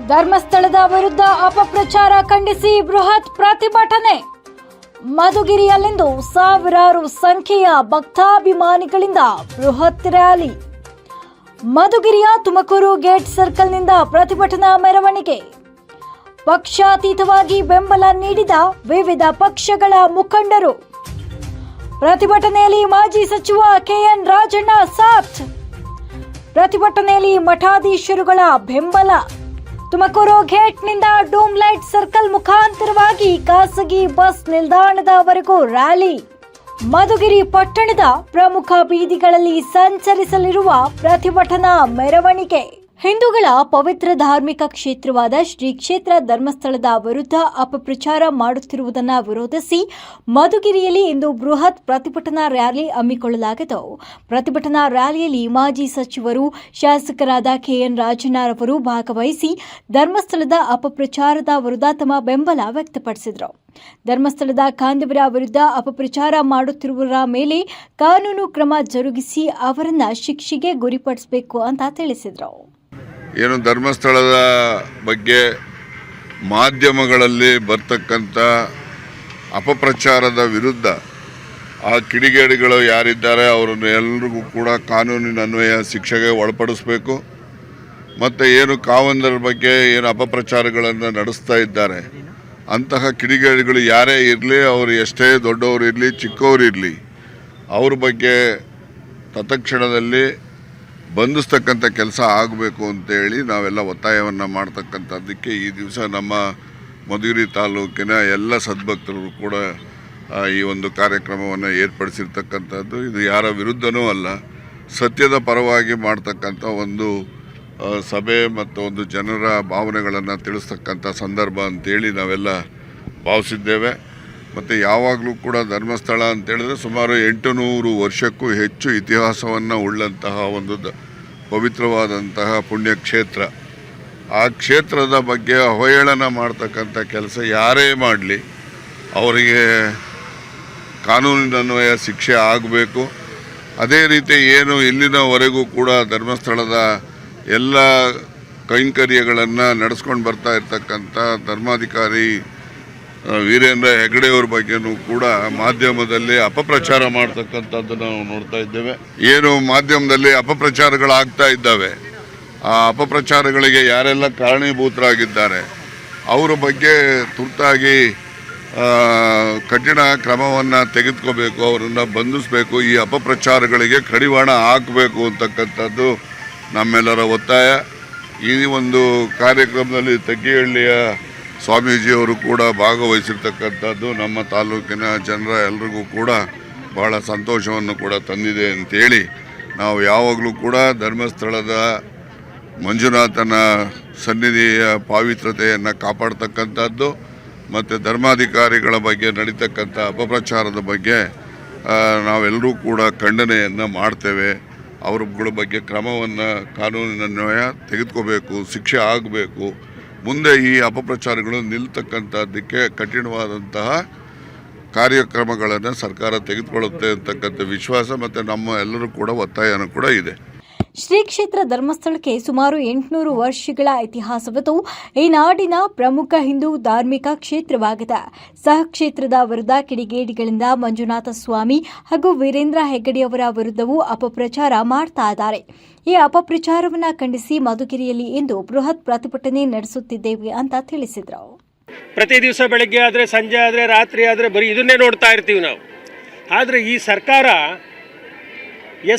ಧರ್ಮಸ್ಥಳದ ವಿರುದ್ಧ ಅಪಪ್ರಚಾರ ಖಂಡಿಸಿ ಬೃಹತ್ ಪ್ರತಿಭಟನೆ. ಮಧುಗಿರಿಯಲ್ಲಿಂದು ಸಾವಿರಾರು ಸಂಖ್ಯೆಯ ಭಕ್ತಾಭಿಮಾನಿಗಳಿಂದ ಬೃಹತ್ ರ್ಯಾಲಿ. ಮಧುಗಿರಿಯ ತುಮಕೂರು ಗೇಟ್ ಸರ್ಕಲ್ನಿಂದ ಪ್ರತಿಭಟನಾ ಮೆರವಣಿಗೆ. ಪಕ್ಷಾತೀತವಾಗಿ ಬೆಂಬಲ ನೀಡಿದ ವಿವಿಧ ಪಕ್ಷಗಳ ಮುಖಂಡರು. ಪ್ರತಿಭಟನೆಯಲ್ಲಿ ಮಾಜಿ ಸಚಿವ ಕೆಎನ್ ರಾಜಣ್ಣ ಸಾಥ್. ಪ್ರತಿಭಟನೆಯಲ್ಲಿ ಮಠಾಧೀಶರುಗಳ ಬೆಂಬಲ. ತುಮಕೂರು ಗೇಟ್ನಿಂದ ಡೂಮ್ ಲೈಟ್ ಸರ್ಕಲ್ ಮುಖಾಂತರವಾಗಿ ಖಾಸಗಿ ಬಸ್ ನಿಲ್ದಾಣದವರೆಗೂ ರ್ಯಾಲಿ. ಮಧುಗಿರಿ ಪಟ್ಟಣದ ಪ್ರಮುಖ ಬೀದಿಗಳಲ್ಲಿ ಸಂಚರಿಸಲಿರುವ ಪ್ರತಿಭಟನಾ ಮೆರವಣಿಗೆ. ಹಿಂದೂಗಳ ಪವಿತ್ರ ಧಾರ್ಮಿಕ ಕ್ಷೇತ್ರವಾದ ಶ್ರೀ ಕ್ಷೇತ್ರ ಧರ್ಮಸ್ಥಳದ ವಿರುದ್ಧ ಅಪಪ್ರಚಾರ ಮಾಡುತ್ತಿರುವುದನ್ನು ವಿರೋಧಿಸಿ ಮಧುಗಿರಿಯಲ್ಲಿ ಇಂದು ಬೃಹತ್ ಪ್ರತಿಭಟನಾ ರ್ಯಾಲಿ ಹಮ್ಮಿಕೊಳ್ಳಲಾಗಿತ್ತು. ಪ್ರತಿಭಟನಾ ರ್ಯಾಲಿಯಲ್ಲಿ ಮಾಜಿ ಸಚಿವರು ಶಾಸಕರಾದ ಕೆಎನ್ ರಾಜಣ್ಣರವರು ಭಾಗವಹಿಸಿ ಧರ್ಮಸ್ಥಳದ ಅಪಪ್ರಚಾರದ ವಿರುದ್ಧ ತಮ್ಮ ಬೆಂಬಲ ವ್ಯಕ್ತಪಡಿಸಿದರು. ಧರ್ಮಸ್ಥಳದ ಖಾಂದವರ ವಿರುದ್ಧ ಅಪಪ್ರಚಾರ ಮಾಡುತ್ತಿರುವವರ ಮೇಲೆ ಕಾನೂನು ಕ್ರಮ ಜರುಗಿಸಿ ಅವರನ್ನ ಶಿಕ್ಷೆಗೆ ಗುರಿಪಡಿಸಬೇಕು ಅಂತ ತಿಳಿಸಿದರು. ಏನು ಧರ್ಮಸ್ಥಳದ ಬಗ್ಗೆ ಮಾಧ್ಯಮಗಳಲ್ಲಿ ಬರ್ತಕ್ಕಂಥ ಅಪಪ್ರಚಾರದ ವಿರುದ್ಧ ಆ ಕಿಡಿಗೇಡಿಗಳು ಯಾರಿದ್ದಾರೆ ಅವರನ್ನು ಎಲ್ಲರಿಗೂ ಕೂಡ ಕಾನೂನಿನ ಅನ್ವಯ ಶಿಕ್ಷೆಗೆ ಒಳಪಡಿಸಬೇಕು. ಮತ್ತು ಏನು ಕಾವಂದರ ಬಗ್ಗೆ ಏನು ಅಪಪ್ರಚಾರಗಳನ್ನು ನಡೆಸ್ತಾ ಇದ್ದಾರೆ ಅಂತಹ ಕಿಡಿಗೇಡಿಗಳು ಯಾರೇ ಇರಲಿ, ಅವರು ಎಷ್ಟೇ ದೊಡ್ಡವರು ಇರಲಿ ಚಿಕ್ಕವರು ಇರಲಿ, ಅವ್ರ ಬಗ್ಗೆ ತತ್ಕ್ಷಣದಲ್ಲಿ ಬಂಧಿಸ್ತಕ್ಕಂಥ ಕೆಲಸ ಆಗಬೇಕು ಅಂತೇಳಿ ನಾವೆಲ್ಲ ಒತ್ತಾಯವನ್ನು ಮಾಡ್ತಕ್ಕಂಥದ್ದಕ್ಕೆ ಈ ದಿವಸ ನಮ್ಮ ಮಧುಗಿರಿ ತಾಲೂಕಿನ ಎಲ್ಲ ಸದ್ಭಕ್ತರು ಕೂಡ ಈ ಒಂದು ಕಾರ್ಯಕ್ರಮವನ್ನು ಏರ್ಪಡಿಸಿರ್ತಕ್ಕಂಥದ್ದು. ಇದು ಯಾರ ವಿರುದ್ಧನೂ ಅಲ್ಲ, ಸತ್ಯದ ಪರವಾಗಿ ಮಾಡ್ತಕ್ಕಂಥ ಒಂದು ಸಭೆ ಮತ್ತು ಒಂದು ಜನರ ಭಾವನೆಗಳನ್ನು ತಿಳಿಸ್ತಕ್ಕಂಥ ಸಂದರ್ಭ ಅಂತೇಳಿ ನಾವೆಲ್ಲ ಭಾವಿಸಿದ್ದೇವೆ. ಮತ್ತು ಯಾವಾಗಲೂ ಕೂಡ ಧರ್ಮಸ್ಥಳ ಅಂತೇಳಿದ್ರೆ ಸುಮಾರು 800 ವರ್ಷಕ್ಕೂ ಹೆಚ್ಚು ಇತಿಹಾಸವನ್ನು ಉಳ್ಳಂತಹ ಒಂದು ಪವಿತ್ರವಾದಂತಹ ಪುಣ್ಯಕ್ಷೇತ್ರ. ಆ ಕ್ಷೇತ್ರದ ಬಗ್ಗೆ ಅವಹೇಳನ ಮಾಡ್ತಕ್ಕಂಥ ಕೆಲಸ ಯಾರೇ ಮಾಡಲಿ ಅವರಿಗೆ ಕಾನೂನಿನನ್ವಯ ಶಿಕ್ಷೆ ಆಗಬೇಕು. ಅದೇ ರೀತಿ ಏನು ಇಲ್ಲಿನವರೆಗೂ ಕೂಡ ಧರ್ಮಸ್ಥಳದ ಎಲ್ಲ ಕೈಂಕರ್ಯಗಳನ್ನು ನಡೆಸ್ಕೊಂಡು ಬರ್ತಾ ಇರ್ತಕ್ಕಂಥ ಧರ್ಮಾಧಿಕಾರಿ ವೀರೇಂದ್ರ ಹೆಗ್ಗಡೆಯವ್ರ ಬಗ್ಗೆನೂ ಕೂಡ ಮಾಧ್ಯಮದಲ್ಲಿ ಅಪಪ್ರಚಾರ ಮಾಡ್ತಕ್ಕಂಥದ್ದು ನಾವು ನೋಡ್ತಾ ಇದ್ದೇವೆ. ಏನು ಮಾಧ್ಯಮದಲ್ಲಿ ಅಪಪ್ರಚಾರಗಳಾಗ್ತಾ ಇದ್ದಾವೆ, ಆ ಅಪಪ್ರಚಾರಗಳಿಗೆ ಯಾರೆಲ್ಲ ಕಾರಣೀಭೂತರಾಗಿದ್ದಾರೆ ಅವರ ಬಗ್ಗೆ ತುರ್ತಾಗಿ ಕಠಿಣ ಕ್ರಮವನ್ನು ತೆಗೆದುಕೋಬೇಕು, ಅವರನ್ನು ಬಂಧಿಸಬೇಕು, ಈ ಅಪಪ್ರಚಾರಗಳಿಗೆ ಕಡಿವಾಣ ಹಾಕಬೇಕು ಅಂತಕ್ಕಂಥದ್ದು ನಮ್ಮೆಲ್ಲರ ಒತ್ತಾಯ. ಈ ಒಂದು ಕಾರ್ಯಕ್ರಮದಲ್ಲಿ ತಗ್ಗಿಹಳ್ಳಿಯ ಸ್ವಾಮೀಜಿಯವರು ಕೂಡ ಭಾಗವಹಿಸಿರ್ತಕ್ಕಂಥದ್ದು ನಮ್ಮ ತಾಲೂಕಿನ ಜನರ ಎಲ್ರಿಗೂ ಕೂಡ ಬಹಳ ಸಂತೋಷವನ್ನು ಕೂಡ ತಂದಿದೆ ಅಂತೇಳಿ ನಾವು ಯಾವಾಗಲೂ ಕೂಡ ಧರ್ಮಸ್ಥಳದ ಮಂಜುನಾಥನ ಸನ್ನಿಧಿಯ ಪಾವಿತ್ರತೆಯನ್ನು ಕಾಪಾಡ್ತಕ್ಕಂಥದ್ದು ಮತ್ತು ಧರ್ಮಾಧಿಕಾರಿಗಳ ಬಗ್ಗೆ ನಡೀತಕ್ಕಂಥ ಅಪಪ್ರಚಾರದ ಬಗ್ಗೆ ನಾವೆಲ್ಲರೂ ಕೂಡ ಖಂಡನೆಯನ್ನು ಮಾಡ್ತೇವೆ. ಅವರುಗಳ ಬಗ್ಗೆ ಕ್ರಮವನ್ನು ಕಾನೂನಿನನ್ವಯ ತೆಗೆದುಕೋಬೇಕು, ಶಿಕ್ಷೆ ಆಗಬೇಕು. ಮುಂದೆ ಈ ಅಪಪ್ರಚಾರಗಳು ನಿಲ್ತಕ್ಕಂಥದ್ದಕ್ಕೆ ಕಠಿಣವಾದಂತಹ ಕಾರ್ಯಕ್ರಮಗಳನ್ನು ಸರ್ಕಾರ ತೆಗೆದುಕೊಳ್ಳುತ್ತೆ ಅಂತಕ್ಕಂಥ ವಿಶ್ವಾಸ ಮತ್ತು ನಮ್ಮ ಎಲ್ಲರೂ ಕೂಡ ಒತ್ತಾಯನೂ ಕೂಡ ಇದೆ. ಶ್ರೀ ಕ್ಷೇತ್ರ ಧರ್ಮಸ್ಥಳಕ್ಕೆ ಸುಮಾರು 800 ವರ್ಷಗಳ ಇತಿಹಾಸವಿದ್ದು ಈ ನಾಡಿನ ಪ್ರಮುಖ ಹಿಂದೂ ಧಾರ್ಮಿಕ ಕ್ಷೇತ್ರವಾಗಿದೆ. ಸಹ ಕ್ಷೇತ್ರದ ವಿರುದ್ಧ ಕಿಡಿಗೇಡಿಗಳಿಂದ ಮಂಜುನಾಥ ಸ್ವಾಮಿ ಹಾಗೂ ವೀರೇಂದ್ರ ಹೆಗ್ಗಡೆಯವರ ವಿರುದ್ಧವೂ ಅಪಪ್ರಚಾರ ಮಾಡ್ತಾ ಇದ್ದಾರೆ. ಈ ಅಪಪ್ರಚಾರವನ್ನು ಖಂಡಿಸಿ ಮಧುಗಿರಿಯಲ್ಲಿ ಇಂದು ಬೃಹತ್ ಪ್ರತಿಭಟನೆ ನಡೆಸುತ್ತಿದ್ದೇವೆ ಅಂತ ತಿಳಿಸಿದರು. ಪ್ರತಿ ದಿವಸ ಬೆಳಗ್ಗೆ ಆದರೆ, ಸಂಜೆ ಆದರೆ, ರಾತ್ರಿ ಆದರೆ ಬರೀ ಇದನ್ನೇ ನೋಡ್ತಾ ಇರ್ತೀವಿ ನಾವು. ಆದರೆ ಈ ಸರ್ಕಾರ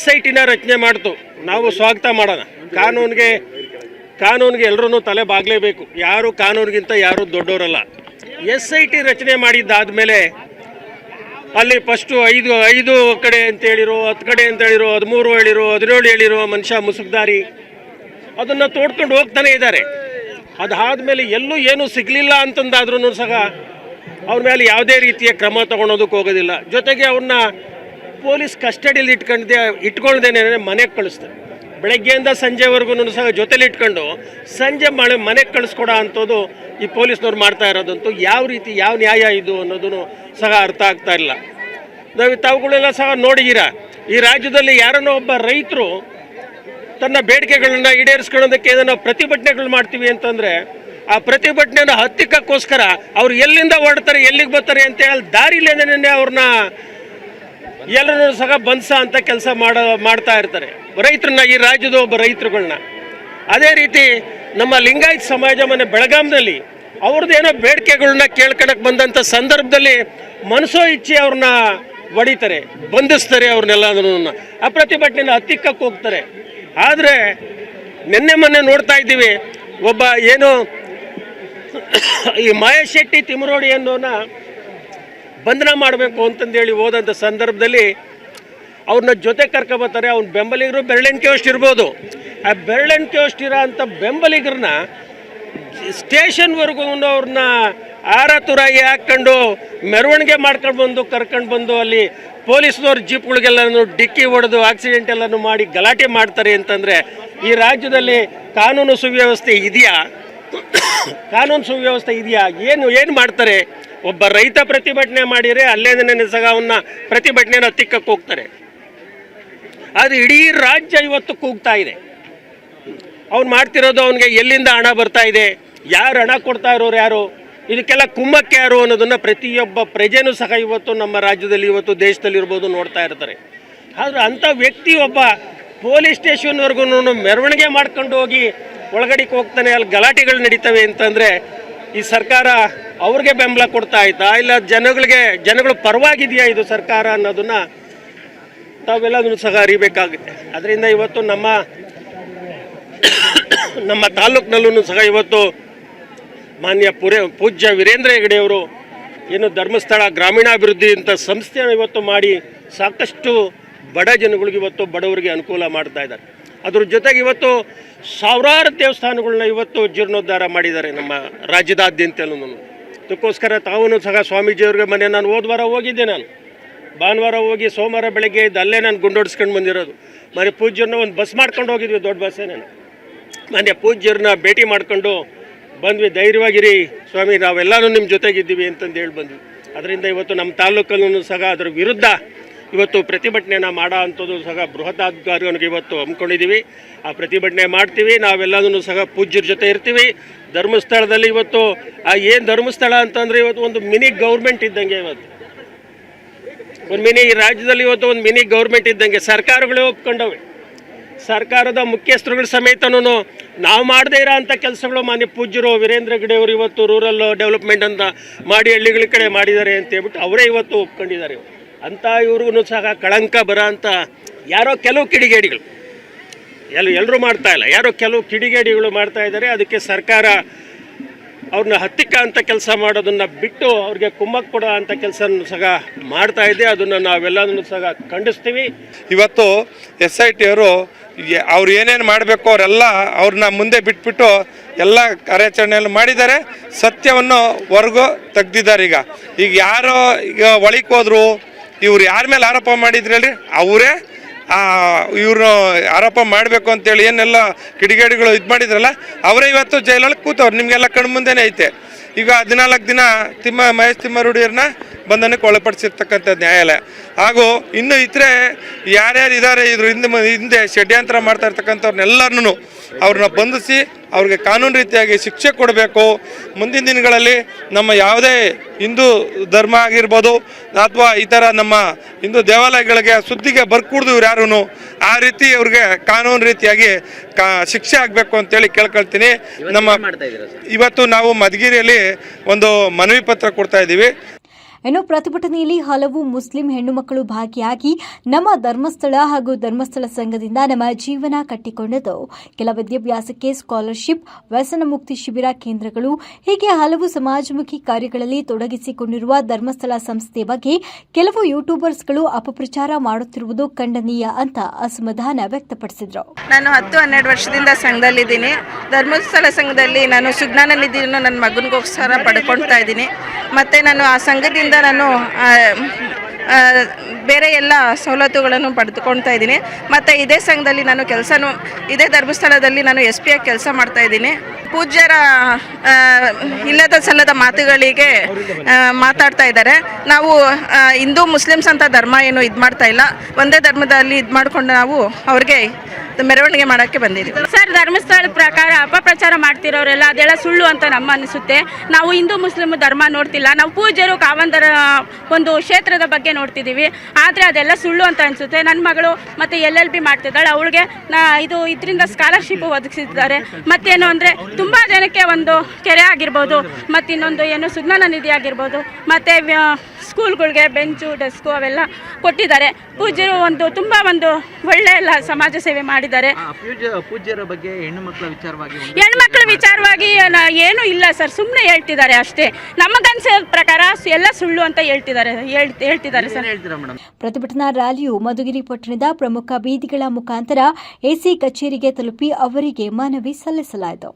SITನ ರಚನೆ ಮಾಡ್ತು. ನಾವು ಸ್ವಾಗತ ಮಾಡೋಣ. ಕಾನೂನಿಗೆ ಎಲ್ಲರೂ ತಲೆ ಬಾಗಲೇಬೇಕು. ಯಾರು ಕಾನೂನಿಗಿಂತ ಯಾರು ದೊಡ್ಡವರಲ್ಲ. SIT ರಚನೆ ಮಾಡಿದ್ದಾದಮೇಲೆ ಅಲ್ಲಿ ಫಸ್ಟು 5 ಕಡೆ ಅಂತೇಳಿರೋ, 10 ಕಡೆ ಅಂತೇಳಿರೋ, 13 ಹೇಳಿರೋ, 17 ಹೇಳಿರೋ ಮನುಷ್ಯ ಮುಸುಕ್ದಾರಿ ಅದನ್ನು ತೋಡ್ಕೊಂಡು ಹೋಗ್ತಾನೆ ಇದ್ದಾರೆ. ಅದಾದಮೇಲೆ ಎಲ್ಲೂ ಏನೂ ಸಿಗಲಿಲ್ಲ ಅಂತಂದಾದ್ರೂ ಸಹ ಅವ್ರ ಮೇಲೆ ಯಾವುದೇ ರೀತಿಯ ಕ್ರಮ ತಗೊಳೋದಕ್ಕೆ ಹೋಗೋದಿಲ್ಲ. ಜೊತೆಗೆ ಅವ್ರನ್ನ ಪೊಲೀಸ್ ಕಸ್ಟಡಿಯಲ್ಲಿ ಇಟ್ಕೊಳ್ದೇನೆ ಮನೆಗೆ ಕಳಿಸ್ತಾರೆ. ಬೆಳಗ್ಗೆಯಿಂದ ಸಂಜೆವರೆಗೂ ಸಹ ಜೊತೆಲಿ ಇಟ್ಕೊಂಡು ಸಂಜೆ ಮನೆಗೆ ಕಳಿಸ್ಕೊಡೋ ಅಂಥದ್ದು ಈ ಪೊಲೀಸ್ನವ್ರು ಮಾಡ್ತಾ ಇರೋದಂತೂ ಯಾವ ರೀತಿ, ಯಾವ ನ್ಯಾಯ ಇದು ಅನ್ನೋದನ್ನು ಸಹ ಅರ್ಥ ಆಗ್ತಾ ಇಲ್ಲ. ತಾವುಗಳೆಲ್ಲ ಸಹ ನೋಡಿದ್ದೀರ, ಈ ರಾಜ್ಯದಲ್ಲಿ ಯಾರನ್ನೋ ಒಬ್ಬ ರೈತರು ತನ್ನ ಬೇಡಿಕೆಗಳನ್ನ ಈಡೇರಿಸ್ಕೊಳ್ಳೋದಕ್ಕೆ ಏನಾರ ಪ್ರತಿಭಟನೆಗಳು ಮಾಡ್ತೀವಿ ಅಂತಂದರೆ ಆ ಪ್ರತಿಭಟನೆನ ಹತ್ತಿಕ್ಕೋಸ್ಕರ ಅವ್ರು ಎಲ್ಲಿಂದ ಹೊರಡ್ತಾರೆ ಎಲ್ಲಿಗೆ ಬರ್ತಾರೆ ಅಂತ ಹೇಳಿ ದಾರಿಲೇನೇ ಅವ್ರನ್ನ ಎಲ್ಲರೂ ಸಹ ಬಂಧಿಸ ಅಂತ ಕೆಲಸ ಮಾಡ್ತಾ ಇರ್ತಾರೆ ರೈತರನ್ನ, ಈ ರಾಜ್ಯದ ಒಬ್ಬ ರೈತರುಗಳನ್ನ. ಅದೇ ರೀತಿ ನಮ್ಮ ಲಿಂಗಾಯತ್ ಸಮಾಜ ಮನೆ ಬೆಳಗಾಂನಲ್ಲಿ ಅವ್ರದ್ದೇನೋ ಬೇಡಿಕೆಗಳನ್ನ ಕೇಳ್ಕೊಳಕ್ಕೆ ಬಂದಂಥ ಸಂದರ್ಭದಲ್ಲಿ ಮನಸೋ ಇಚ್ಛೆ ಅವ್ರನ್ನ ಹೊಡಿತಾರೆ, ಬಂಧಿಸ್ತಾರೆ, ಅವ್ರನ್ನೆಲ್ಲದನ್ನು ಆ ಪ್ರತಿಭಟನೆನ ಹತ್ತಿಕ್ಕಕ್ಕೆ ಹೋಗ್ತಾರೆ. ಆದರೆ ಮೊನ್ನೆ ನೋಡ್ತಾ ಇದ್ದೀವಿ, ಒಬ್ಬ ಏನು ಈ ಮಹೇಶ್ ಶೆಟ್ಟಿ ತಿಮರೋಡಿ ಅನ್ನೋನ ಬಂಧನ ಮಾಡಬೇಕು ಅಂತಂದೇಳಿ ಹೋದಂಥ ಸಂದರ್ಭದಲ್ಲಿ ಅವ್ರನ್ನ ಜೊತೆ ಕರ್ಕೊಬರ್ತಾರೆ. ಅವ್ನ ಬೆಂಬಲಿಗರು ಬೆರಳೆಣಿಕೆ ಅಷ್ಟು ಇರ್ಬೋದು. ಆ ಬೆರಳೆಣಿಕೆ ಅಷ್ಟು ಇರೋ ಅಂಥ ಬೆಂಬಲಿಗರನ್ನ ಸ್ಟೇಷನ್ವರೆಗೂ ಅವ್ರನ್ನ ಆರತುರಾಯಿ ಹಾಕ್ಕೊಂಡು ಮೆರವಣಿಗೆ ಮಾಡ್ಕೊಂಡು ಬಂದು ಕರ್ಕೊಂಡು ಬಂದು ಅಲ್ಲಿ ಪೊಲೀಸ್ನವ್ರ ಜೀಪ್ಗಳಿಗೆಲ್ಲನೂ ಡಿಕ್ಕಿ ಹೊಡೆದು ಆಕ್ಸಿಡೆಂಟ್ ಎಲ್ಲನೂ ಮಾಡಿ ಗಲಾಟೆ ಮಾಡ್ತಾರೆ ಅಂತಂದರೆ ಈ ರಾಜ್ಯದಲ್ಲಿ ಕಾನೂನು ಸುವ್ಯವಸ್ಥೆ ಇದೆಯಾ? ಕಾನೂನು ಸುವ್ಯವಸ್ಥೆ ಇದೆಯಾ? ಏನು ಮಾಡ್ತಾರೆ? ಒಬ್ಬ ರೈತ ಪ್ರತಿಭಟನೆ ಮಾಡಿದರೆ ಅಲ್ಲೇನೇ ಸಹ ಅವನ್ನ ಪ್ರತಿಭಟನೆನ ತಿಕ್ಕಕ್ಕೆ ಹೋಗ್ತಾರೆ. ಆದರೆ ಇಡೀ ರಾಜ್ಯ ಇವತ್ತು ಕೂಗ್ತಾ ಇದೆ. ಅವ್ನು ಮಾಡ್ತಿರೋದು ಅವನಿಗೆ ಎಲ್ಲಿಂದ ಹಣ ಬರ್ತಾ ಇದೆ, ಯಾರು ಹಣ ಕೊಡ್ತಾ ಇರೋರು ಯಾರು, ಇದಕ್ಕೆಲ್ಲ ಕುಮ್ಮಕ್ಕೆ ಯಾರು ಅನ್ನೋದನ್ನು ಪ್ರತಿಯೊಬ್ಬ ಪ್ರಜೆನೂ ಸಹ ಇವತ್ತು ನಮ್ಮ ರಾಜ್ಯದಲ್ಲಿ ಇವತ್ತು ದೇಶದಲ್ಲಿ ಇರ್ಬೋದು ನೋಡ್ತಾ ಇರ್ತಾರೆ. ಆದರೆ ಅಂಥ ವ್ಯಕ್ತಿ ಒಬ್ಬ ಪೊಲೀಸ್ ಸ್ಟೇಷನ್ವರೆಗೂ ಮೆರವಣಿಗೆ ಮಾಡ್ಕೊಂಡು ಹೋಗಿ ಒಳಗಡೆಗೆ ಹೋಗ್ತಾನೆ, ಅಲ್ಲಿ ಗಲಾಟೆಗಳು ನಡೀತವೆ ಅಂತಂದರೆ ಈ ಸರ್ಕಾರ ಅವ್ರಿಗೆ ಬೆಂಬಲ ಕೊಡ್ತಾ ಆಯ್ತಾ, ಇಲ್ಲ ಜನಗಳ ಪರವಾಗಿದೆಯಾ ಇದು ಸರ್ಕಾರ ಅನ್ನೋದನ್ನು ತಾವೆಲ್ಲದನ್ನು ಸಹ ಅರಿಬೇಕಾಗುತ್ತೆ. ಅದರಿಂದ ಇವತ್ತು ನಮ್ಮ ತಾಲೂಕಿನಲ್ಲೂ ಸಹ ಇವತ್ತು ಮಾನ್ಯ ಪೂಜ್ಯ ವೀರೇಂದ್ರ ಹೆಗಡೆಯವರು ಏನು ಧರ್ಮಸ್ಥಳ ಗ್ರಾಮೀಣಾಭಿವೃದ್ಧಿ ಅಂತ ಸಂಸ್ಥೆಯನ್ನು ಇವತ್ತು ಮಾಡಿ ಸಾಕಷ್ಟು ಬಡ ಜನಗಳಿಗೆ ಇವತ್ತು ಬಡವರಿಗೆ ಅನುಕೂಲ ಮಾಡ್ತಾ ಇದ್ದಾರೆ. ಅದ್ರ ಜೊತೆಗೆ ಇವತ್ತು ಸಾವಿರಾರು ದೇವಸ್ಥಾನಗಳನ್ನ ಇವತ್ತು ಜೀರ್ಣೋದ್ಧಾರ ಮಾಡಿದ್ದಾರೆ ನಮ್ಮ ರಾಜ್ಯದಾದ್ಯಂತಲೂ. ಅದಕ್ಕೋಸ್ಕರ ತಾವೂ ಸಹ ಸ್ವಾಮೀಜಿಯವ್ರಿಗೆ ಮನೆ ನಾನು ಹೋದ್ವಾರ ಹೋಗಿದ್ದೆ. ನಾನು ಭಾನುವಾರ ಹೋಗಿ ಸೋಮವಾರ ಬೆಳಗ್ಗೆ ಇದ್ದು ಅಲ್ಲೇ ನಾನು ಗುಂಡೋಡಿಸ್ಕೊಂಡು ಬಂದಿರೋದು. ಮನೆ ಪೂಜ್ಯರನ್ನ ಒಂದು ಬಸ್ ಮಾಡ್ಕೊಂಡು ಹೋಗಿದ್ವಿ, ದೊಡ್ಡ ಬಸ್ಸೇನೆ. ಮನೆ ಪೂಜ್ಯರನ್ನ ಭೇಟಿ ಮಾಡ್ಕೊಂಡು ಬಂದ್ವಿ. ಧೈರ್ಯವಾಗಿರಿ ಸ್ವಾಮಿ, ನಾವೆಲ್ಲರೂ ನಿಮ್ಮ ಜೊತೆಗಿದ್ದೀವಿ ಅಂತಂದು ಹೇಳಿ ಬಂದ್ವಿ. ಅದರಿಂದ ಇವತ್ತು ನಮ್ಮ ತಾಲೂಕಲ್ಲೂ ಸಹ ಅದರ ವಿರುದ್ಧ ಇವತ್ತು ಪ್ರತಿಭಟನೆಯನ್ನು ಮಾಡೋ ಅಂಥದ್ದು ಸಹ ಬೃಹದಾಕಾರವಾಗಿ ಇವತ್ತು ಹಮ್ಮಿಕೊಂಡಿದ್ದೀವಿ. ಆ ಪ್ರತಿಭಟನೆ ಮಾಡ್ತೀವಿ. ನಾವೆಲ್ಲದೂ ಸಹ ಪೂಜ್ಯರ ಜೊತೆ ಇರ್ತೀವಿ. ಧರ್ಮಸ್ಥಳದಲ್ಲಿ ಇವತ್ತು ಏನು ಧರ್ಮಸ್ಥಳ ಅಂತಂದರೆ ಇವತ್ತು ಒಂದು ಮಿನಿ ಗೌರ್ಮೆಂಟ್ ಇದ್ದಂಗೆ. ಇವತ್ತು ಈ ರಾಜ್ಯದಲ್ಲಿ ಇವತ್ತು ಒಂದು ಮಿನಿ ಗೌರ್ಮೆಂಟ್ ಇದ್ದಂಗೆ ಸರ್ಕಾರಗಳೇ ಒಪ್ಕೊಂಡವೆ. ಸರ್ಕಾರದ ಮುಖ್ಯಸ್ಥರುಗಳ ಸಮೇತನೂ ನಾವು ಮಾಡದೇ ಇರೋ ಅಂಥ ಕೆಲಸಗಳು ಮಾನ್ಯ ಪೂಜ್ಯರು ವೀರೇಂದ್ರ ಹೆಗಡೆಯವರು ಇವತ್ತು ರೂರಲ್ ಡೆವಲಪ್ಮೆಂಟ್ ಅಂತ ಮಾಡಿ ಹಳ್ಳಿಗಳ ಕಡೆ ಮಾಡಿದ್ದಾರೆ ಅಂತೇಳ್ಬಿಟ್ಟು ಅವರೇ ಇವತ್ತು ಒಪ್ಕೊಂಡಿದ್ದಾರೆ. ಅಂಥ ಇವ್ರಿಗೂ ಸಹ ಕಳಂಕ ಬರೋ ಅಂಥ ಯಾರೋ ಕೆಲವು ಕಿಡಿಗೇಡಿಗಳು, ಎಲ್ಲರೂ ಮಾಡ್ತಾ ಇಲ್ಲ, ಯಾರೋ ಕೆಲವು ಕಿಡಿಗೇಡಿಗಳು ಮಾಡ್ತಾ ಇದ್ದಾರೆ. ಅದಕ್ಕೆ ಸರ್ಕಾರ ಅವ್ರನ್ನ ಹತ್ತಿಕ್ಕ ಅಂತ ಕೆಲಸ ಮಾಡೋದನ್ನು ಬಿಟ್ಟು ಅವ್ರಿಗೆ ಕುಮ್ಮಕ್ಕೆ ಕೊಡೋ ಅಂಥ ಕೆಲಸ ಸಹ ಮಾಡ್ತಾ ಇದೆ. ಅದನ್ನು ನಾವೆಲ್ಲದನ್ನು ಸಹ ಖಂಡಿಸ್ತೀವಿ. ಇವತ್ತು SIT ಅವರು ಅವ್ರು ಏನೇನು ಮಾಡಬೇಕು ಅವರೆಲ್ಲ ಅವ್ರನ್ನ ಮುಂದೆ ಬಿಟ್ಬಿಟ್ಟು ಎಲ್ಲ ಕಾರ್ಯಾಚರಣೆಯನ್ನು ಮಾಡಿದ್ದಾರೆ. ಸತ್ಯವನ್ನು ಹೊರಗು ತೆಗ್ದಿದ್ದಾರೆ. ಈಗ ಯಾರೋ ಒಳಗೆ ಹೋದ್ರು, ಇವ್ರು ಯಾರ ಮೇಲೆ ಆರೋಪ ಮಾಡಿದ್ರಲ್ರಿ ಅವರೇ ಇವ್ರನ್ನ ಆರೋಪ ಮಾಡಬೇಕು ಅಂತೇಳಿ ಏನೆಲ್ಲ ಕಿಡಿಗೇಡಿಗಳು ಇದು ಮಾಡಿದ್ರಲ್ಲ ಅವರೇ ಇವತ್ತು ಜೈಲಲ್ಲಿ ಕೂತವ್ರು. ನಿಮಗೆಲ್ಲ ಕಣ್ಣು ಮುಂದೆನೇ ಐತೆ. ಈಗ 14 ದಿನ ಮಹೇಶ್ ತಿಮ್ಮರೂಡಿಯವ್ರನ್ನ ಬಂಧನಕ್ಕೆ ಒಳಪಡಿಸಿರ್ತಕ್ಕಂಥ ನ್ಯಾಯಾಲಯ. ಹಾಗೂ ಇನ್ನು ಇತರೆ ಯಾರ್ಯಾರು ಇದ್ದಾರೆ ಇದ್ರ ಹಿಂದೆ ಷಡ್ಯಂತ್ರ ಮಾಡ್ತಾ ಇರ್ತಕ್ಕಂಥವ್ರನ್ನೆಲ್ಲರನ್ನೂ ಅವ್ರನ್ನ ಬಂಧಿಸಿ ಅವ್ರಿಗೆ ಕಾನೂನು ರೀತಿಯಾಗಿ ಶಿಕ್ಷೆ ಕೊಡಬೇಕು. ಮುಂದಿನ ದಿನಗಳಲ್ಲಿ ನಮ್ಮ ಯಾವುದೇ ಹಿಂದೂ ಧರ್ಮ ಆಗಿರ್ಬೋದು ಅಥವಾ ಈ ಥರ ನಮ್ಮ ಹಿಂದೂ ದೇವಾಲಯಗಳಿಗೆ ಸುದ್ದಿಗೆ ಬರ್ಕೂಡ್ದು ಇವ್ರು ಯಾರೂ ಆ ರೀತಿ ಅವ್ರಿಗೆ ಕಾನೂನು ರೀತಿಯಾಗಿ ಶಿಕ್ಷೆ ಆಗಬೇಕು ಅಂತೇಳಿ ಕೇಳ್ಕೊಳ್ತೀನಿ. ಇವತ್ತು ನಾವು ಮಧುಗಿರಿಯಲ್ಲಿ ಒಂದು ಮನವಿ ಪತ್ರ ಕೊಡ್ತಾ ಇದ್ದೀವಿ. ಇನ್ನು ಪ್ರತಿಭಟನೆಯಲ್ಲಿ ಹಲವು ಮುಸ್ಲಿಂ ಹೆಣ್ಣು ಮಕ್ಕಳು ಭಾಗಿಯಾಗಿ ನಮ್ಮ ಧರ್ಮಸ್ಥಳ ಹಾಗೂ ಧರ್ಮಸ್ಥಳ ಸಂಘದಿಂದ ನಮ್ಮ ಜೀವನ ಕಟ್ಟಿಕೊಂಡಿದ್ದು, ಕೆಲ ವಿದ್ಯಾಭ್ಯಾಸಕ್ಕೆ ಸ್ಕಾಲರ್ಶಿಪ್, ವ್ಯಸನ ಮುಕ್ತಿ ಶಿಬಿರ ಕೇಂದ್ರಗಳು ಹೀಗೆ ಹಲವು ಸಮಾಜಮುಖಿ ಕಾರ್ಯಗಳಲ್ಲಿ ತೊಡಗಿಸಿಕೊಂಡಿರುವ ಧರ್ಮಸ್ಥಳ ಸಂಸ್ಥೆ ಬಗ್ಗೆ ಕೆಲವು ಯೂಟ್ಯೂಬರ್ಸ್ಗಳು ಅಪಪ್ರಚಾರ ಮಾಡುತ್ತಿರುವುದು ಖಂಡನೀಯ ಅಂತ ಅಸಮಾಧಾನ ವ್ಯಕ್ತಪಡಿಸಿದರು. ನಾನು 10-12 ವರ್ಷದಿಂದ ಸಂಘದಲ್ಲಿದ್ದೀನಿ. ಧರ್ಮಸ್ಥಳ ಸಂಘದಲ್ಲಿ ನಾನು ಸುಜ್ಞಾನ ನಿಧಿಯನ್ನು ನನ್ನ ಮಗನಿಗೋಸ್ಕರ ಪಡ್ಕೊಳ್ತಾ ಇದ್ದೀನಿ. ಮತ್ತು ನಾನು ಆ ಸಂಘದಿಂದ ನಾನು ಬೇರೆ ಎಲ್ಲ ಸವಲತ್ತುಗಳನ್ನು ಪಡೆದುಕೊಳ್ತಾ ಇದ್ದೀನಿ. ಮತ್ತು ಇದೇ ಸಂಘದಲ್ಲಿ ನಾನು ಇದೇ ಧರ್ಮಸ್ಥಳದಲ್ಲಿ ನಾನು SP ಆಗಿ ಕೆಲಸ ಮಾಡ್ತಾ ಇದ್ದೀನಿ. ಪೂಜ್ಯರ ಇಲ್ಲದ ಸಲ್ಲದ ಮಾತುಗಳಿಗೆ ಮಾತಾಡ್ತಾ ಇದ್ದಾರೆ. ನಾವು ಹಿಂದೂ ಮುಸ್ಲಿಮ್ಸ್ ಅಂತ ಧರ್ಮ ಏನು ಇದು ಮಾಡ್ತಾ ಇಲ್ಲ. ಒಂದೇ ಧರ್ಮದಲ್ಲಿ ಇದು ಮಾಡಿಕೊಂಡು ನಾವು ಅವ್ರಿಗೆ ಮೆರವಣಿಗೆ ಮಾಡೋಕ್ಕೆ ಬಂದಿದ್ದೀವಿ. ಸರ್, ಧರ್ಮಸ್ಥಳದ ಪ್ರಕಾರ ಅಪಪ್ರಚಾರ ಮಾಡ್ತಿರೋರೆಲ್ಲ ಅದೆಲ್ಲ ಸುಳ್ಳು ಅಂತ ನಮ್ಮ ಅನಿಸುತ್ತೆ. ನಾವು ಹಿಂದೂ ಮುಸ್ಲಿಂ ಧರ್ಮ ನೋಡ್ತಿಲ್ಲ, ನಾವು ಪೂಜ್ಯರು ಕಾವಂದರ ಒಂದು ಕ್ಷೇತ್ರದ ಬಗ್ಗೆ ನೋಡ್ತಿದ್ದೀವಿ. ಆದರೆ ಅದೆಲ್ಲ ಸುಳ್ಳು ಅಂತ ಅನಿಸುತ್ತೆ. ನನ್ನ ಮಗಳು ಮತ್ತು LLB ಮಾಡ್ತಿದ್ದಾಳೆ, ಅವಳಿಗೆ ಇದರಿಂದ ಸ್ಕಾಲರ್ಶಿಪ್ ಒದಗಿಸಿದ್ದಾರೆ. ಮತ್ತೇನು ಅಂದರೆ ತುಂಬ ಜನಕ್ಕೆ ಒಂದು ಕೆರೆ ಆಗಿರ್ಬೋದು, ಮತ್ತು ಇನ್ನೊಂದು ಏನು ಸುಜ್ಞಾನ ನಿಧಿ ಆಗಿರ್ಬೋದು, ಮತ್ತು ಸ್ಕೂಲ್ಗಳಿಗೆ ಬೆಂಚು ಡೆಸ್ಕು ಅವೆಲ್ಲ ಕೊಟ್ಟಿದ್ದಾರೆ. ಪೂಜ್ಯರು ತುಂಬ ಒಳ್ಳೆಯ ಸಮಾಜ ಸೇವೆ ಮಾಡಿದ್ದಾರೆ. ಪೂಜ್ಯರ ಬಗ್ಗೆ ಹೆಣ್ಣುಮಕ್ಕಳ ವಿಚಾರವಾಗಿ ಏನೂ ಇಲ್ಲ ಸರ್, ಸುಮ್ಮನೆ ಹೇಳ್ತಿದ್ದಾರೆ ಅಷ್ಟೇ. ನಮಗನ್ಸೋ ಪ್ರಕಾರ ಎಲ್ಲ ಸುಳ್ಳು ಅಂತ ಹೇಳ್ತಿದ್ದಾರೆ ಸರ್. ಪ್ರತಿಭಟನಾ ರ್ಯಾಲಿಯು ಮಧುಗಿರಿ ಪಟ್ಟಣದ ಪ್ರಮುಖ ಬೀದಿಗಳ ಮುಖಾಂತರ ಎಸಿ ಕಚೇರಿಗೆ ತಲುಪಿ ಅವರಿಗೆ ಮನವಿ ಸಲ್ಲಿಸಲಾಯಿತು.